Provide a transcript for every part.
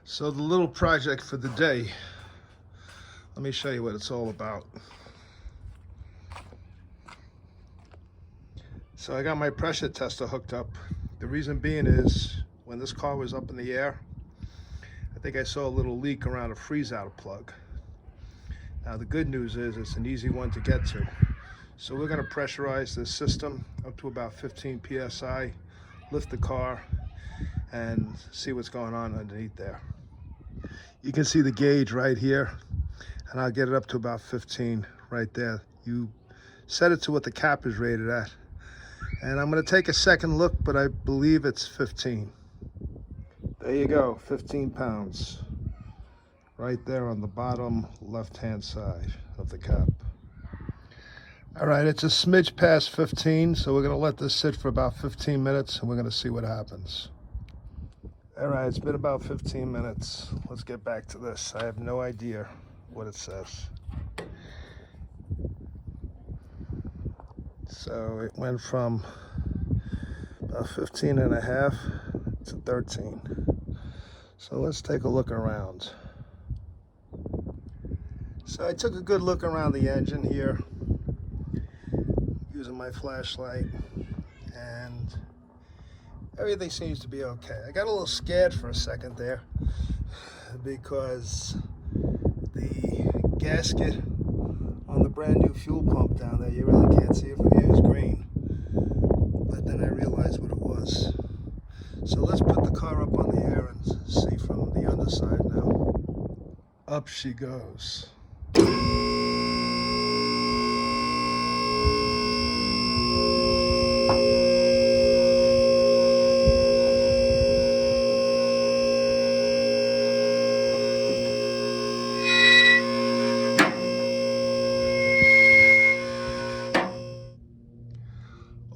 So the little project for the day, let me show you what it's all about. So I got my pressure tester hooked up. The reason being is when this car was up in the air, I think I saw a little leak around a freeze out plug. Now the good news is it's an easy one to get to. So we're going to pressurize this system up to about 15 psi, lift the car, and see what's going on underneath there. You can see the gauge right here, and I'll get it up to about 15 right there. You set it to what the cap is rated at. And I'm going to take a second look, but I believe it's 15. There you go, 15 pounds. Right there on the bottom left-hand side of the cap. All right, it's a smidge past 15, so we're going to let this sit for about 15 minutes, and we're going to see what happens. All right, it's been about 15 minutes. Let's get back to this. I have no idea what it says. So it went from about 15 and a half to 13. So let's take a look around. So I took a good look around the engine here using my flashlight, and everything seems to be okay. I got a little scared for a second there because the gasket on the brand new fuel pump down there, you really can't see it from here, is green. But then I realized what it was. So let's put the car up on the air and see from the underside now. Up she goes.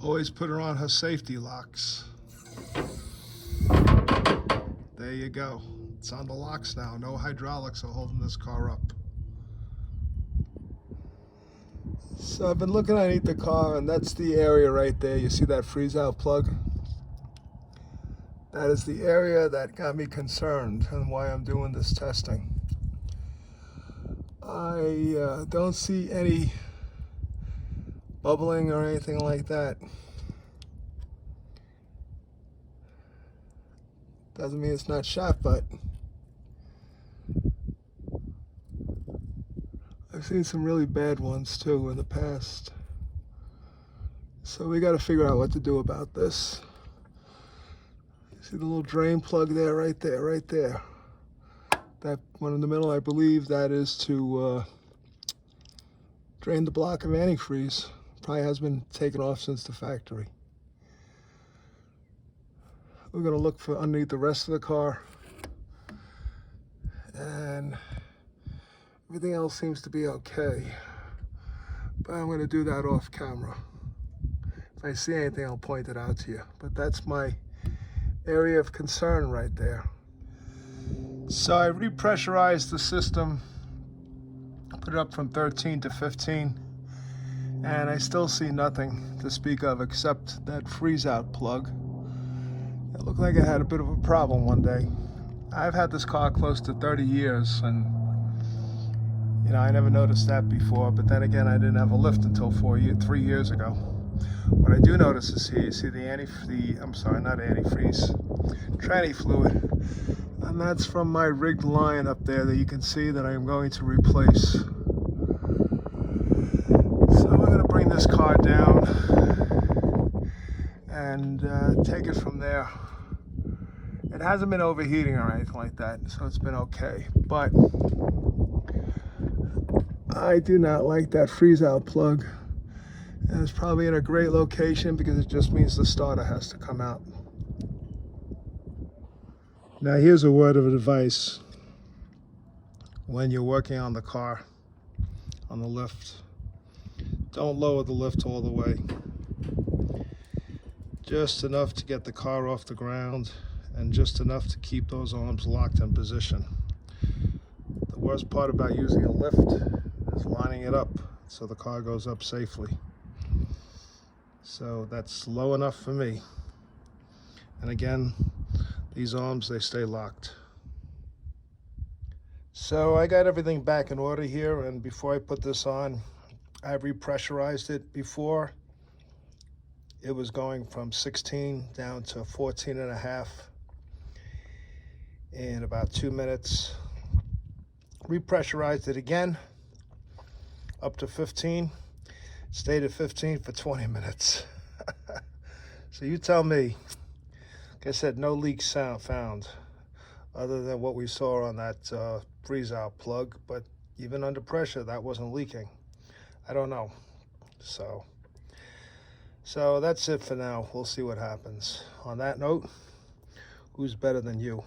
Always put her on her safety locks. There you go. It's on the locks now. No hydraulics are holding this car up. So I've been looking underneath the car, and that's the area right there. You see that freeze out plug? That is the area that got me concerned and why I'm doing this testing. I don't see any bubbling or anything like that. Doesn't mean it's not shot, but I've seen some really bad ones too in the past. So we got to figure out what to do about this. You see the little drain plug there, right there, right there. That one in the middle, I believe that is to drain the block of antifreeze. Probably has been taken off since the factory. We're going to look for underneath the rest of the car, and everything else seems to be okay, but I'm going to do that off camera. If I see anything, I'll point it out to you, but that's my area of concern right there. So I repressurized the system, put it up from 13 to 15, and I still see nothing to speak of except that freeze out plug. It looked like I had a bit of a problem one day. I've had this car close to 30 years, and you know, I never noticed that before, but then again, I didn't have a lift until 3 years ago. What I do notice is here, you see the tranny fluid, and that's from my rigged line up there that you can see that I'm going to replace. So we're going to bring this car down and take it from there. It hasn't been overheating or anything like that, so it's been okay. But I do not like that freeze out plug. And it's probably in a great location because it just means the starter has to come out. Now here's a word of advice. When you're working on the car, on the lift, don't lower the lift all the way. Just enough to get the car off the ground, and just enough to keep those arms locked in position. The worst part about using a lift is lining it up so the car goes up safely. So that's low enough for me. And again, these arms, they stay locked. So I got everything back in order here, and before I put this on, I repressurized it. Before, it was going from 16 down to 14 and a half in about 2 minutes. Repressurized it again up to 15. Stayed at 15 for 20 minutes. So you tell me. Like I said, no leaks found other than what we saw on that freeze out plug, but even under pressure that wasn't leaking. I don't know. So that's it for now. We'll see what happens. On that note, who's better than you?